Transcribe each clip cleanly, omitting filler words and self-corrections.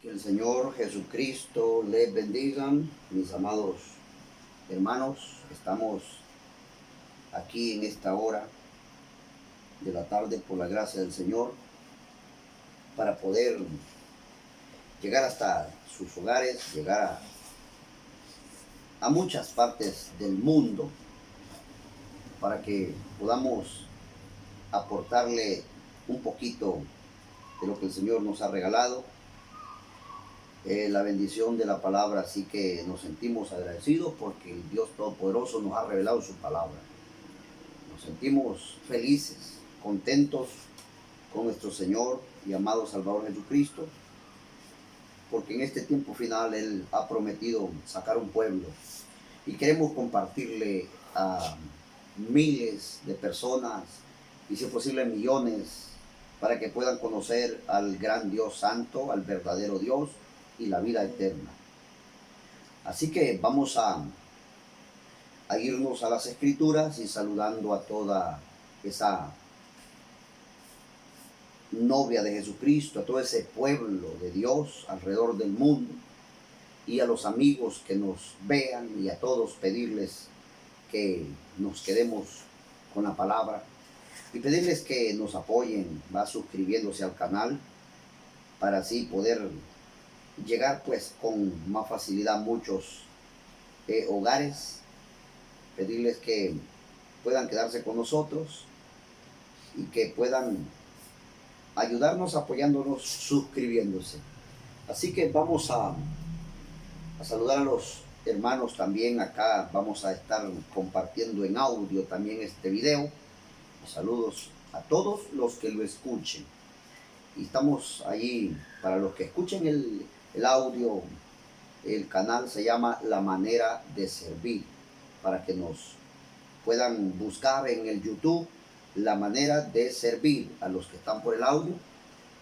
Que el Señor Jesucristo les bendiga, mis amados hermanos. Estamos aquí en esta hora de la tarde por la gracia del Señor para poder llegar hasta sus hogares, llegar a muchas partes del mundo para que podamos aportarle un poquito de lo que el Señor nos ha regalado. La bendición de la palabra, así que nos sentimos agradecidos porque el Dios Todopoderoso nos ha revelado su palabra. Nos sentimos felices, contentos con nuestro Señor y amado Salvador Jesucristo, porque en este tiempo final Él ha prometido sacar un pueblo y queremos compartirle a miles de personas y si es posible millones para que puedan conocer al gran Dios santo, al verdadero Dios y la vida eterna. Así que vamos a irnos a las Escrituras y saludando a toda esa novia de Jesucristo, a todo ese pueblo de Dios alrededor del mundo y a los amigos que nos vean y a todos pedirles que nos quedemos con la palabra y pedirles que nos apoyen, va suscribiéndose al canal para así poder llegar pues con más facilidad a muchos hogares, pedirles que puedan quedarse con nosotros y que puedan ayudarnos apoyándonos, suscribiéndose. Así que vamos a saludar a los hermanos también. Acá vamos a estar compartiendo en audio también este video. Saludos a todos los que lo escuchen. Y estamos allí para los que escuchen el audio. El canal se llama La Manera de Servir, para que nos puedan buscar en el YouTube La Manera de Servir a los que están por el audio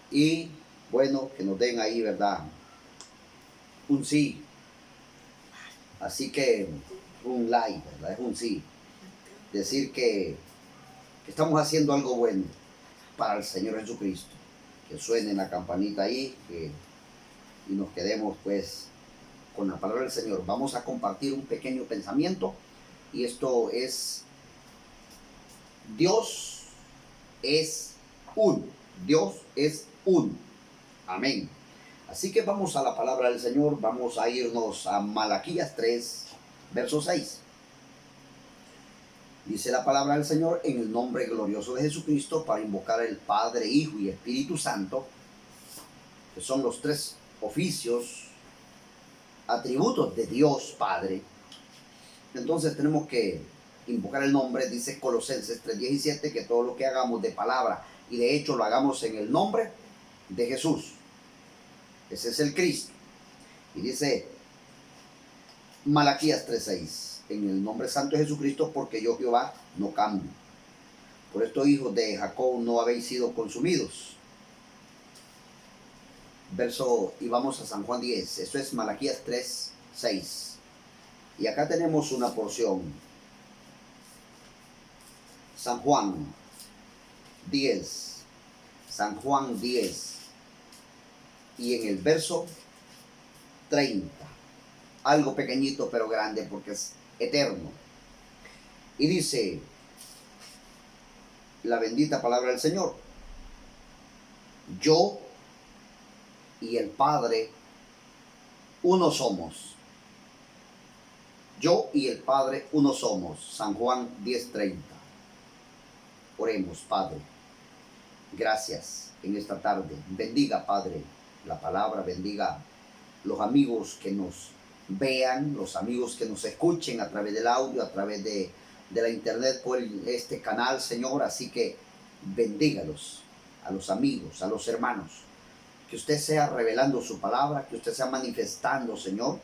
y bueno, que nos den ahí, ¿verdad? Un sí. Así que un like, ¿verdad? Es un sí. Decir que estamos haciendo algo bueno para el Señor Jesucristo. Que suene la campanita ahí y nos quedemos pues con la palabra del Señor. Vamos a compartir un pequeño pensamiento y esto es: Dios es uno. Dios es uno. Amén. Así que vamos a la palabra del Señor. Vamos a irnos a Malaquías 3, verso 6. Dice la palabra del Señor: en el nombre glorioso de Jesucristo, para invocar al Padre, Hijo y Espíritu Santo, que son los tres oficios, atributos de Dios Padre. Entonces tenemos que invocar el nombre. Dice Colosenses 3:17 que todo lo que hagamos de palabra y de hecho lo hagamos en el nombre de Jesús. Ese es el Cristo. Y dice Malaquías 3:6: en el nombre santo de Jesucristo, porque yo Jehová no cambio. Por esto, hijos de Jacob, no habéis sido consumidos. Verso, y vamos a San Juan 10. Eso es Malaquías 3:6. Y acá tenemos una porción. San Juan 10. San Juan 10. Y en el verso 30. Algo pequeñito pero grande porque es eterno. Y dice la bendita palabra del Señor: yo y el Padre uno somos. Yo y el Padre uno somos. San Juan 10:30. Oremos. Padre, gracias en esta tarde. Bendiga, Padre, la palabra. Bendiga los amigos que nos vean, los amigos que nos escuchen a través del audio, a través de la internet, por este canal, Señor. Así que bendígalos, a los amigos, a los hermanos. Que usted sea revelando su palabra, que usted sea manifestando, Señor,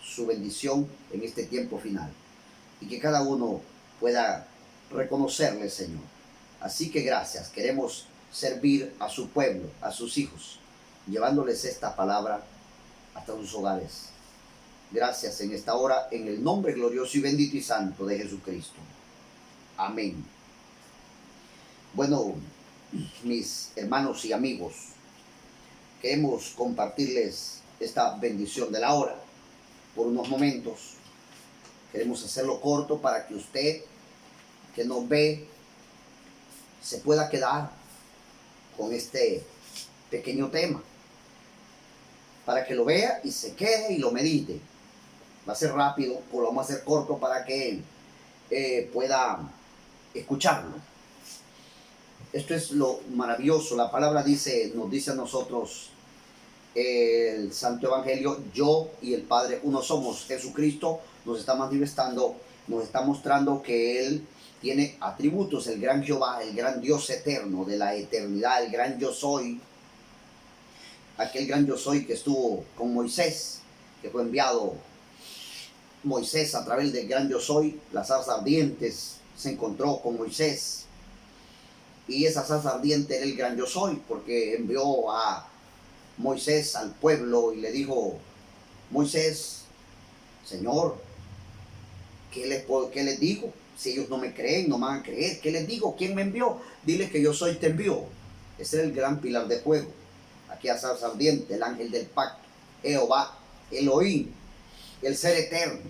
su bendición en este tiempo final. Y que cada uno pueda reconocerle, Señor. Así que gracias. Queremos servir a su pueblo, a sus hijos, llevándoles esta palabra hasta sus hogares. Gracias en esta hora, en el nombre glorioso y bendito y santo de Jesucristo. Amén. Bueno, mis hermanos y amigos, queremos compartirles esta bendición de la hora por unos momentos. Queremos hacerlo corto para que usted que nos ve se pueda quedar con este pequeño tema, para que lo vea y se quede y lo medite. Va a ser rápido, o lo vamos a hacer corto para que pueda escucharlo. Esto es lo maravilloso. La palabra nos dice a nosotros el Santo Evangelio: yo y el Padre uno somos. Jesucristo nos está manifestando, nos está mostrando que Él tiene atributos, el gran Jehová, el gran Dios eterno de la eternidad, el gran yo soy, aquel gran yo soy que estuvo con Moisés, que fue enviado Moisés a través del gran yo soy, la zarza ardiente se encontró con Moisés, y esa zarza ardiente era el gran yo soy, porque envió a Moisés al pueblo y le dijo: Moisés, Señor, ¿qué les digo? Si ellos no me creen, no me van a creer. ¿Qué les digo? ¿Quién me envió? Dile que yo soy, te envió. Ese es el gran pilar de fuego. Aquí a zarza ardiente, el ángel del pacto, Jehová, Elohim, el ser eterno,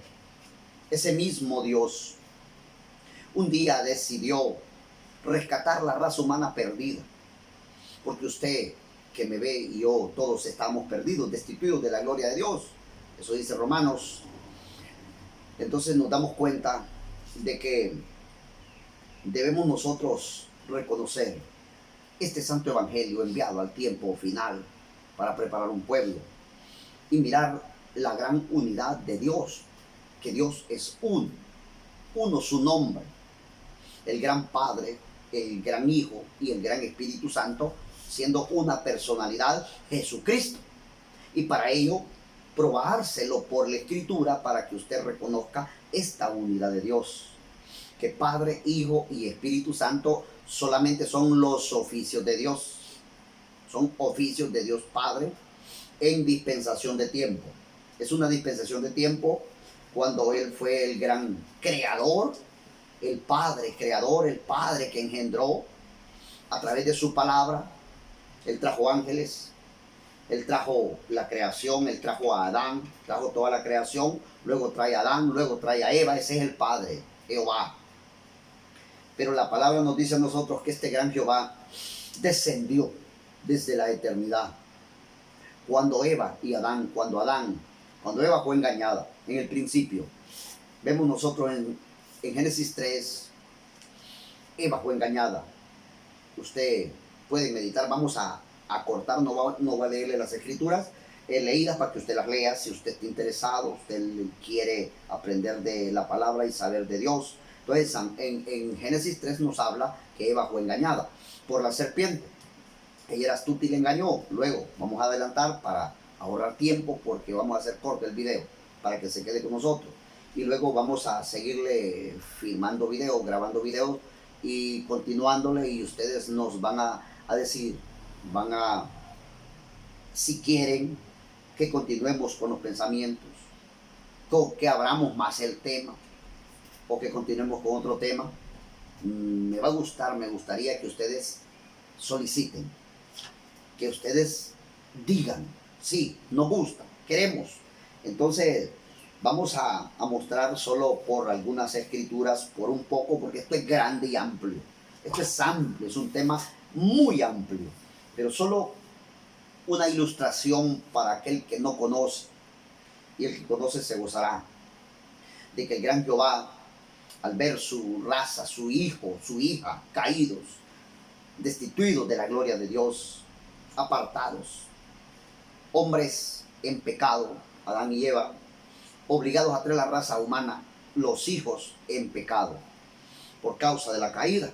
ese mismo Dios, un día decidió rescatar la raza humana perdida, porque usted que me ve y yo, todos estamos perdidos, destituidos de la gloria de Dios. Eso dice Romanos. Entonces nos damos cuenta de que debemos nosotros reconocer este santo evangelio enviado al tiempo final para preparar un pueblo y mirar la gran unidad de Dios, que Dios es uno su nombre, el gran Padre, el gran Hijo y el gran Espíritu Santo, siendo una personalidad, Jesucristo. Y para ello, probárselo por la Escritura para que usted reconozca esta unidad de Dios, que Padre, Hijo y Espíritu Santo solamente son los oficios de Dios, son oficios de Dios Padre en dispensación de tiempo. Es una dispensación de tiempo cuando Él fue el gran creador, el Padre creador, el Padre que engendró a través de su palabra. Él trajo ángeles, Él trajo la creación, Él trajo a Adán, trajo toda la creación, luego trae a Adán, luego trae a Eva. Ese es el Padre, Jehová. Pero la palabra nos dice a nosotros que este gran Jehová descendió desde la eternidad. Cuando Eva fue engañada en el principio, vemos nosotros en Génesis 3, Eva fue engañada. Usted puede meditar, vamos a cortar, no va a leerle las escrituras leídas para que usted las lea si usted está interesado, usted quiere aprender de la palabra y saber de Dios. Entonces en Génesis 3 nos habla que Eva fue engañada por la serpiente. Ella era astuta y le engañó. Luego vamos a adelantar para ahorrar tiempo, porque vamos a hacer corto el video para que se quede con nosotros. Y luego vamos a seguirle filmando videos, grabando videos y continuándole, y ustedes nos van a decir, si quieren que continuemos con los pensamientos, que abramos más el tema o que continuemos con otro tema. Me gustaría que ustedes soliciten, que ustedes digan: sí, nos gusta, queremos. Entonces vamos a mostrar solo por algunas escrituras, por un poco, porque esto es grande y amplio. Esto es amplio, es un tema muy amplio, pero solo una ilustración para aquel que no conoce, y el que conoce se gozará de que el gran Jehová, al ver su raza, su hijo, su hija caídos, destituidos de la gloria de Dios, apartados, hombres en pecado, Adán y Eva, obligados a traer la raza humana, los hijos en pecado, por causa de la caída.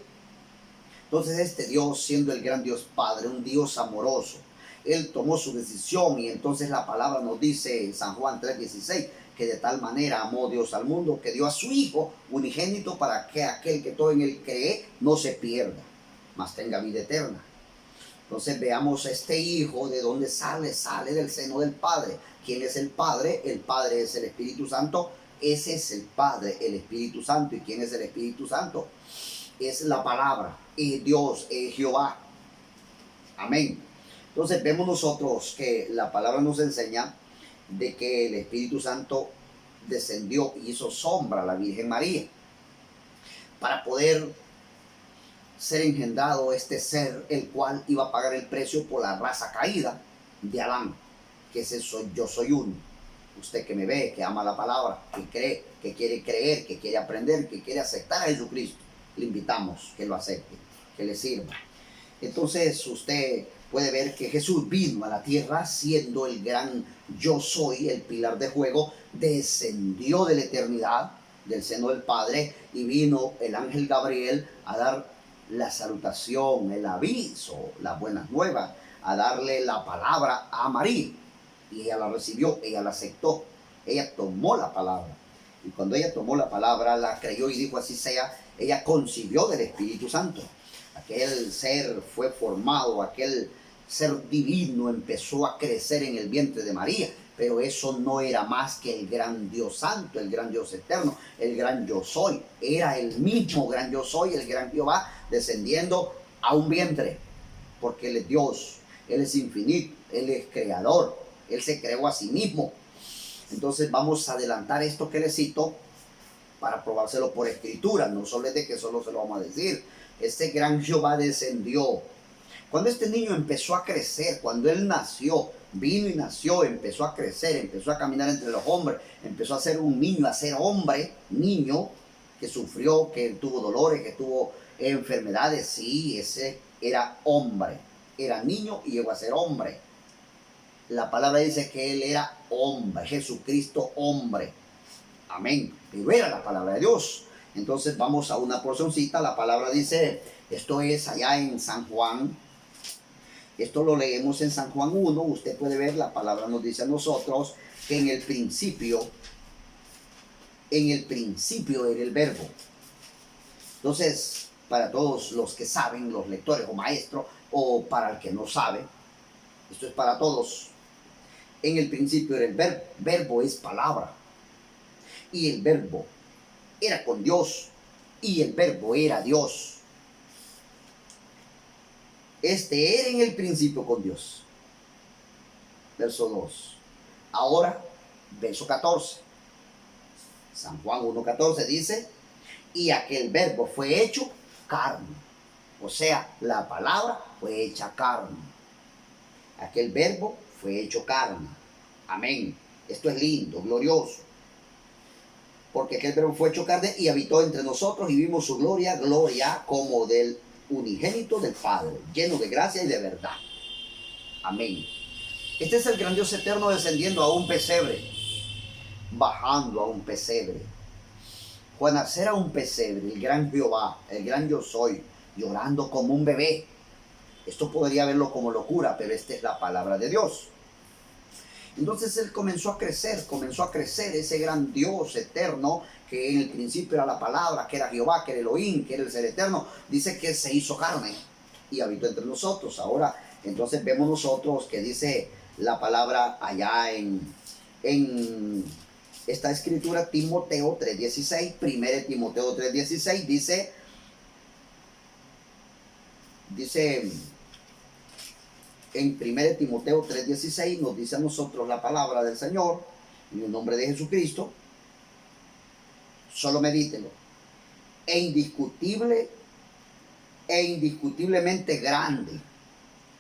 Entonces este Dios, siendo el gran Dios Padre, un Dios amoroso, Él tomó su decisión, y entonces la palabra nos dice en San Juan 3:16, que de tal manera amó Dios al mundo, que dio a su Hijo unigénito, para que aquel que todo en Él cree no se pierda, mas tenga vida eterna. Entonces veamos este Hijo, ¿de dónde sale? Sale del seno del Padre. ¿Quién es el Padre? El Padre es el Espíritu Santo. Ese es el Padre, el Espíritu Santo. ¿Y quién es el Espíritu Santo? Es la palabra, es Dios, es Jehová. Amén. Entonces vemos nosotros que la palabra nos enseña de que el Espíritu Santo descendió y hizo sombra a la Virgen María para poder ser engendrado este ser, el cual iba a pagar el precio por la raza caída de Adán, que ese soy, yo soy uno. Usted que me ve, que ama la palabra, que cree, que quiere creer, que quiere aprender, que quiere aceptar a Jesucristo, le invitamos que lo acepte, que le sirva. Entonces usted puede ver que Jesús vino a la tierra siendo el gran yo soy, el pilar de fuego, descendió de la eternidad, del seno del Padre, y vino el ángel Gabriel a dar la salutación, el aviso, las buenas nuevas, a darle la palabra a María. Y ella la recibió, ella la aceptó, ella tomó la palabra. Y cuando ella tomó la palabra, la creyó y dijo así sea, ella concibió del Espíritu Santo. Aquel ser fue formado, aquel ser divino empezó a crecer en el vientre de María, pero eso no era más que el gran Dios santo, el gran Dios eterno, el gran yo soy. Era el mismo gran yo soy, el gran Jehová, descendiendo a un vientre, porque Él es Dios, Él es infinito, Él es creador, Él se creó a sí mismo. Entonces vamos a adelantar esto que le cito para probárselo por escritura, no solo es de que solo se lo vamos a decir. Este gran Jehová descendió. Cuando este niño empezó a crecer, cuando él nació, vino y nació, empezó a crecer, empezó a caminar entre los hombres, empezó a ser un niño, a ser hombre, niño, que sufrió, que tuvo dolores, que tuvo enfermedades. Sí, ese era hombre, era niño y llegó a ser hombre. La palabra dice que él era hombre, Jesucristo hombre. Amén. Pero era la palabra de Dios. Entonces vamos a una porcioncita. La palabra dice, esto es allá en San Juan. Esto lo leemos en San Juan 1. Usted puede ver, la palabra nos dice a nosotros que en el principio era el verbo. Entonces, para todos los que saben, los lectores o maestros, o para el que no sabe, esto es para todos. En el principio era el verbo. Verbo es palabra. Y el verbo era con Dios, y el verbo era Dios. Este era en el principio con Dios. Verso 2. Ahora, verso 14. San Juan 1:14 dice, y aquel verbo fue hecho carne. O sea, la palabra fue hecha carne. Aquel verbo fue hecho carne. Amén. Esto es lindo, glorioso. Porque aquel verbo fue hecho carne y habitó entre nosotros y vimos su gloria, gloria como del unigénito del Padre, lleno de gracia y de verdad. Amén. Este es el gran Dios eterno descendiendo a un pesebre, bajando a un pesebre. Fue a nacer a un pesebre, el gran Jehová, el gran yo soy, llorando como un bebé. Esto podría verlo como locura, pero esta es la palabra de Dios. Entonces él comenzó a crecer ese gran Dios eterno, que en el principio era la palabra, que era Jehová, que era Elohim, que era el ser eterno. Dice que se hizo carne y habitó entre nosotros. Ahora, entonces vemos nosotros que dice la palabra allá en esta escritura, Timoteo 3:16, 1 Timoteo 3:16, dice en 1 Timoteo 3:16 nos dice a nosotros la palabra del Señor, en el nombre de Jesucristo, solo medítelo, e indiscutiblemente grande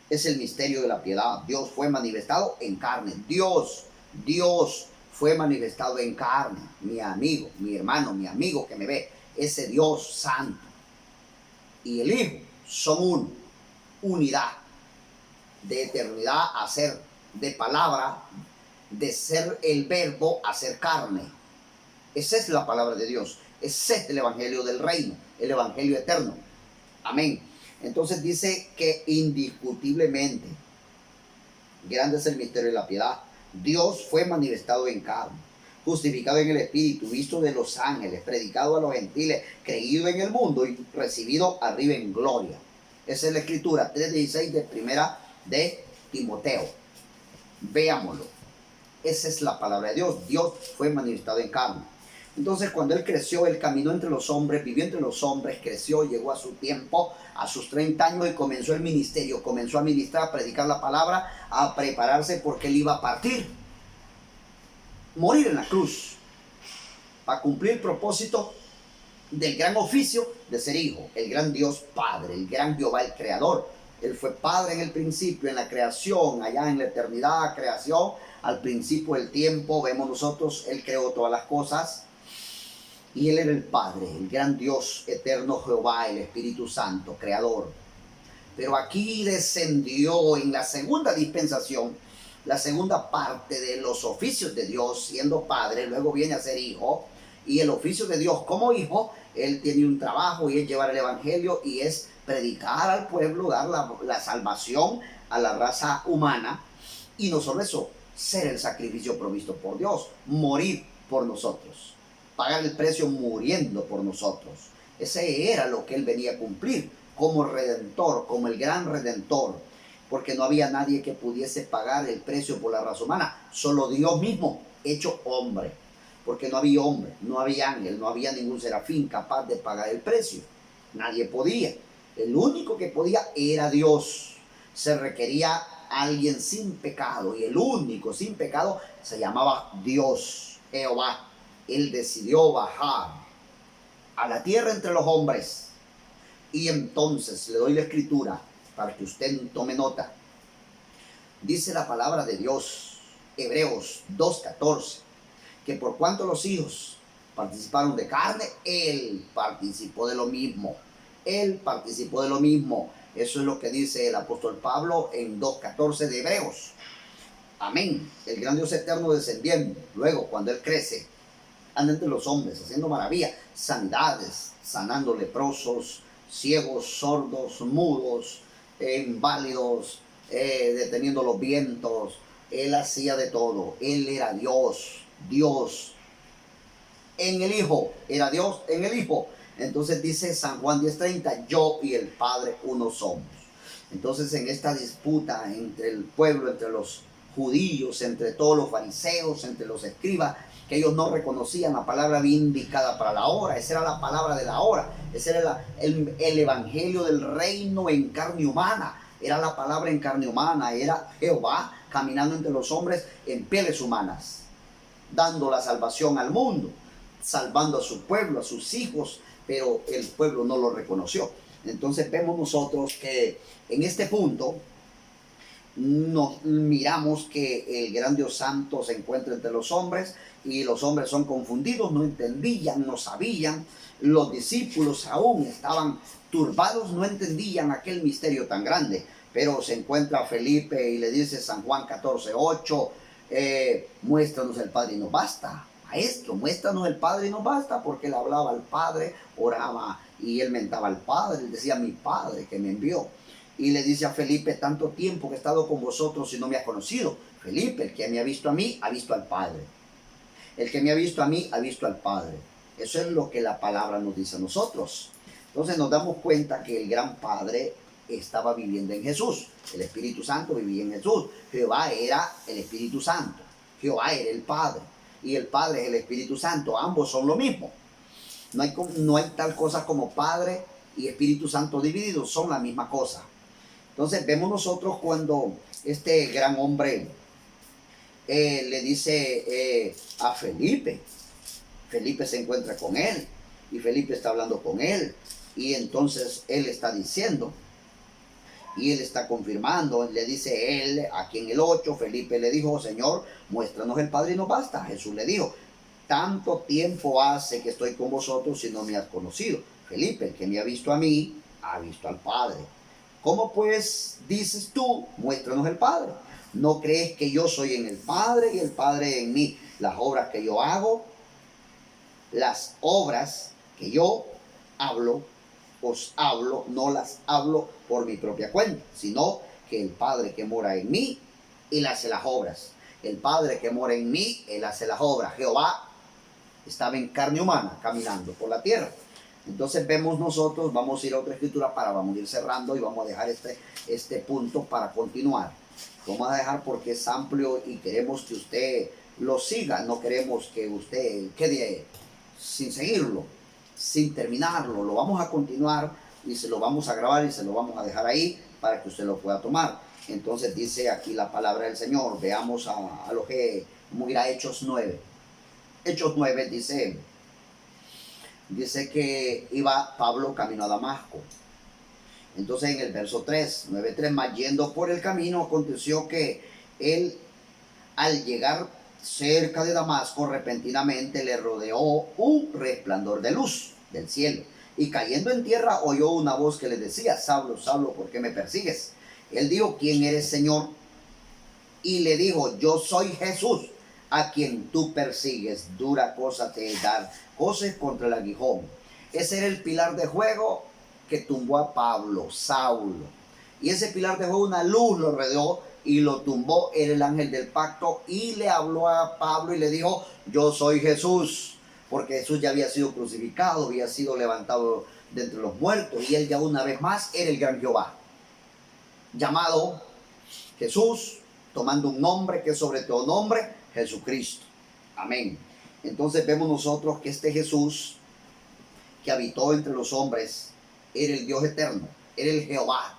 es el misterio de la piedad. Dios fue manifestado en carne. Dios fue manifestado en carne. Mi amigo, mi hermano, mi amigo que me ve, ese Dios santo y el Hijo son uno, unidad. De eternidad a ser de palabra, de ser el verbo a ser carne. Esa es la palabra de Dios. Ese es el evangelio del reino, el evangelio eterno. Amén. Entonces dice que indiscutiblemente grande es el misterio de la piedad. Dios fue manifestado en carne, justificado en el Espíritu, visto de los ángeles, predicado a los gentiles, creído en el mundo y recibido arriba en gloria. Esa es la escritura 3:16 de primera de Timoteo. Veámoslo. Esa es la palabra de Dios. Dios fue manifestado en carne. Entonces cuando él creció, él caminó entre los hombres, vivió entre los hombres, creció, llegó a su tiempo, a sus 30 años y comenzó el ministerio, comenzó a ministrar, a predicar la palabra, a prepararse porque él iba a partir, morir en la cruz, para cumplir el propósito del gran oficio de ser hijo, el gran Dios Padre, el gran Jehová, el Creador. Él fue Padre en el principio, en la creación, allá en la eternidad, creación, al principio del tiempo, vemos nosotros, Él creó todas las cosas y Él era el Padre, el gran Dios eterno Jehová, el Espíritu Santo, Creador. Pero aquí descendió en la segunda dispensación, la segunda parte de los oficios de Dios, siendo Padre, luego viene a ser Hijo, y el oficio de Dios como Hijo, Él tiene un trabajo y es llevar el Evangelio y es predicar al pueblo, dar la salvación a la raza humana, y no solo eso, ser el sacrificio provisto por Dios, morir por nosotros, pagar el precio muriendo por nosotros. Ese era lo que Él venía a cumplir como redentor, como el gran redentor, porque no había nadie que pudiese pagar el precio por la raza humana, solo Dios mismo, hecho hombre, porque no había hombre, no había ángel, no había ningún serafín capaz de pagar el precio, nadie podía. El único que podía era Dios. Se requería alguien sin pecado, y el único sin pecado se llamaba Dios, Jehová. Él decidió bajar a la tierra entre los hombres. Y entonces le doy la escritura para que usted tome nota. Dice la palabra de Dios, Hebreos 2:14, que por cuanto los hijos participaron de carne, Él participó de lo mismo. Él participó de lo mismo. Eso es lo que dice el apóstol Pablo en 2:14 de Hebreos. Amén. El gran Dios eterno descendiendo. Luego, cuando Él crece, anda entre los hombres, haciendo maravillas, sanidades, sanando leprosos, ciegos, sordos, mudos, inválidos, deteniendo los vientos. Él hacía de todo. Él era Dios. Dios en el Hijo. Era Dios en el Hijo. Entonces dice San Juan 10:30, yo y el Padre uno somos. Entonces en esta disputa entre el pueblo, entre los judíos, entre todos los fariseos, entre los escribas, que ellos no reconocían la palabra bien indicada para la hora, esa era la palabra de la hora, ese era el evangelio del reino en carne humana, era la palabra en carne humana, era Jehová caminando entre los hombres en pieles humanas, dando la salvación al mundo, salvando a su pueblo, a sus hijos, pero el pueblo no lo reconoció. Entonces vemos nosotros que en este punto nos miramos que el gran Dios Santo se encuentra entre los hombres y los hombres son confundidos, no entendían, no sabían. Los discípulos aún estaban turbados, no entendían aquel misterio tan grande. Pero se encuentra Felipe y le dice San Juan 14:8, muéstranos el Padre y nos basta. Maestro, muéstranos el Padre y nos basta, porque él hablaba al Padre, oraba y él mentaba al Padre, él decía mi Padre que me envió. Y le dice a Felipe, tanto tiempo que he estado con vosotros y no me has conocido. Felipe, el que me ha visto a mí, ha visto al Padre. El que me ha visto a mí, ha visto al Padre. Eso es lo que la palabra nos dice a nosotros. Entonces nos damos cuenta que el gran Padre estaba viviendo en Jesús. El Espíritu Santo vivía en Jesús. Jehová era el Espíritu Santo. Jehová era el Padre. Y el Padre es el Espíritu Santo. Ambos son lo mismo. No hay tal cosa como Padre y Espíritu Santo divididos. Son la misma cosa. Entonces vemos nosotros cuando este gran hombre le dice a Felipe. Felipe se encuentra con él. Y Felipe está hablando con él. Y entonces él está diciendo. Y él está confirmando, le dice él, aquí en el 8, Felipe le dijo, Señor, muéstranos el Padre y nos basta. Jesús le dijo, tanto tiempo hace que estoy con vosotros y no me has conocido. Felipe, el que me ha visto a mí, ha visto al Padre. ¿Cómo pues dices tú, muéstranos el Padre? ¿No crees que yo soy en el Padre y el Padre en mí? Las obras que yo hago, las obras que yo hablo, os hablo, no las hablo por mi propia cuenta, sino que el Padre que mora en mí, Él hace las obras. El Padre que mora en mí, Él hace las obras. Jehová estaba en carne humana, caminando por la tierra. Entonces vemos nosotros, vamos a ir a otra escritura vamos a ir cerrando y vamos a dejar este punto para continuar. Vamos a dejar porque es amplio y queremos que usted lo siga, no queremos que usted quede sin seguirlo, sin terminarlo. Lo vamos a continuar y se lo vamos a grabar y se lo vamos a dejar ahí para que usted lo pueda tomar. Entonces dice aquí la palabra del Señor. Veamos a lo que, vamos a ir a Hechos 9. Hechos 9 dice que iba Pablo camino a Damasco. Entonces en el verso 3, 9:3, más yendo por el camino, aconteció que él, al llegar cerca de Damasco, repentinamente le rodeó un resplandor de luz del cielo. Y cayendo en tierra, oyó una voz que le decía: Saulo, Saulo, ¿por qué me persigues? Él dijo: ¿quién eres, Señor? Y le dijo: yo soy Jesús, a quien tú persigues. Dura cosa te es dar coces contra el aguijón. Ese era el pilar de fuego que tumbó a Pablo, Saulo. Y ese pilar de fuego, una luz lo rodeó y lo tumbó. Era el ángel del pacto y le habló a Pablo y le dijo: yo soy Jesús, porque Jesús ya había sido crucificado, había sido levantado de entre los muertos, y él ya una vez más era el gran Jehová, llamado Jesús, tomando un nombre que es sobre todo nombre, Jesucristo. Amén. Entonces vemos nosotros que este Jesús que habitó entre los hombres era el Dios eterno, era el Jehová,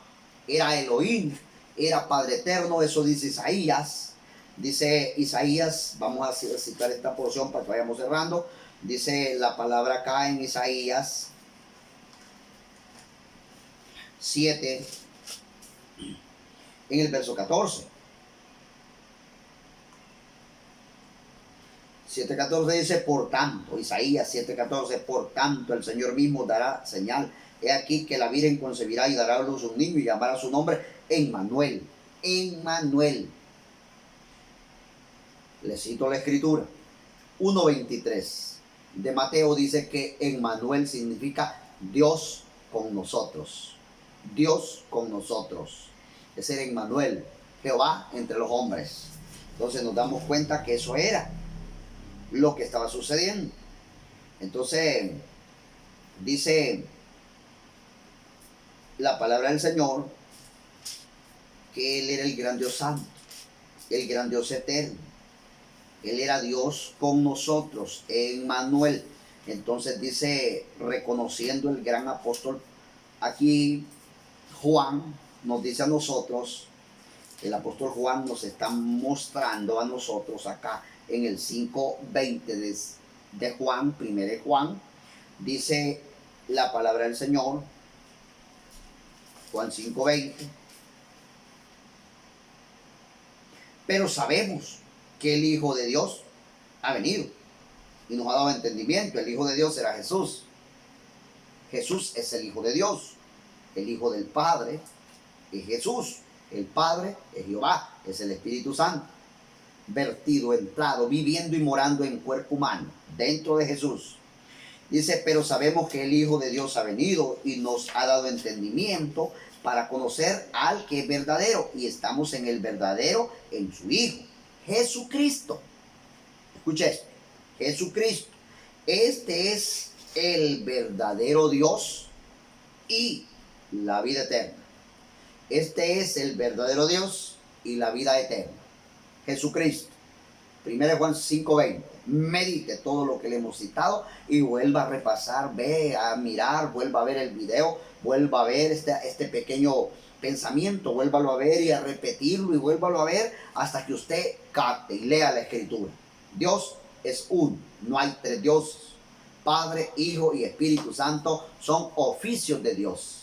era Elohim, era Padre eterno. Eso dice Isaías. Dice Isaías, vamos a citar esta porción para que vayamos cerrando. Dice la palabra acá en Isaías 7, en el verso 14. 7:14 dice: por tanto, Isaías 7:14, por tanto el Señor mismo dará señal. He aquí que la Virgen concebirá y dará a luz un niño y llamará su nombre Emmanuel. Emmanuel. Le cito la escritura. 1:23 de Mateo dice que Emmanuel significa Dios con nosotros. Dios con nosotros. Ese era Emmanuel, Jehová entre los hombres. Entonces nos damos cuenta que eso era lo que estaba sucediendo. Entonces dice la palabra del Señor que Él era el gran Dios santo, el gran Dios eterno. Él era Dios con nosotros, Emmanuel. Entonces dice, reconociendo el gran apóstol, aquí Juan nos dice a nosotros, el apóstol Juan nos está mostrando a nosotros acá en el 5:20 de Juan, 1 de Juan, dice la palabra del Señor, Juan 5:20. Pero sabemos que el Hijo de Dios ha venido y nos ha dado entendimiento. El Hijo de Dios era Jesús. Jesús es el Hijo de Dios. El Hijo del Padre es Jesús. El Padre es Jehová, es el Espíritu Santo, vertido, entrado, viviendo y morando en cuerpo humano, dentro de Jesús. Dice, pero sabemos que el Hijo de Dios ha venido y nos ha dado entendimiento para conocer al que es verdadero. Y estamos en el verdadero, en su Hijo, Jesucristo. Escucha esto, Jesucristo. Este es el verdadero Dios y la vida eterna. Este es el verdadero Dios y la vida eterna. Jesucristo. 1 Juan 5:20. Medite todo lo que le hemos citado y vuelva a repasar, ve a mirar, vuelva a ver el video, vuelva a ver este pequeño pensamiento, vuélvalo a ver y a repetirlo y vuélvalo a ver hasta que usted capte y lea la escritura. Dios es uno, no hay tres dioses. Padre, Hijo y Espíritu Santo son oficios de Dios.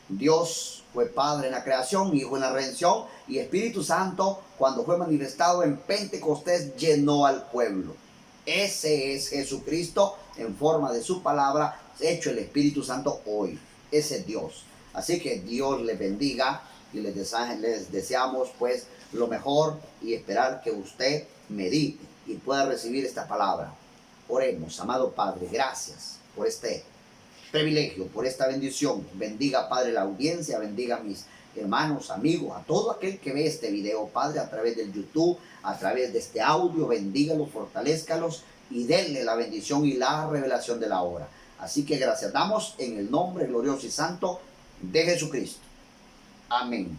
Dios fue Padre en la creación, Hijo en la redención y Espíritu Santo cuando fue manifestado en Pentecostés llenó al pueblo. Ese es Jesucristo en forma de su palabra, hecho el Espíritu Santo hoy. Ese es Dios. Así que Dios les bendiga y les deseamos pues lo mejor y esperar que usted medite y pueda recibir esta palabra. Oremos, amado Padre, gracias por este privilegio, por esta bendición. Bendiga, Padre, la audiencia, bendiga a mis hermanos, amigos, a todo aquel que ve este video, Padre, a través del YouTube, a través de este audio, bendígalos, fortalézcalos y denle la bendición y la revelación de la hora. Así que gracias damos en el nombre glorioso y santo de Jesucristo. Amén.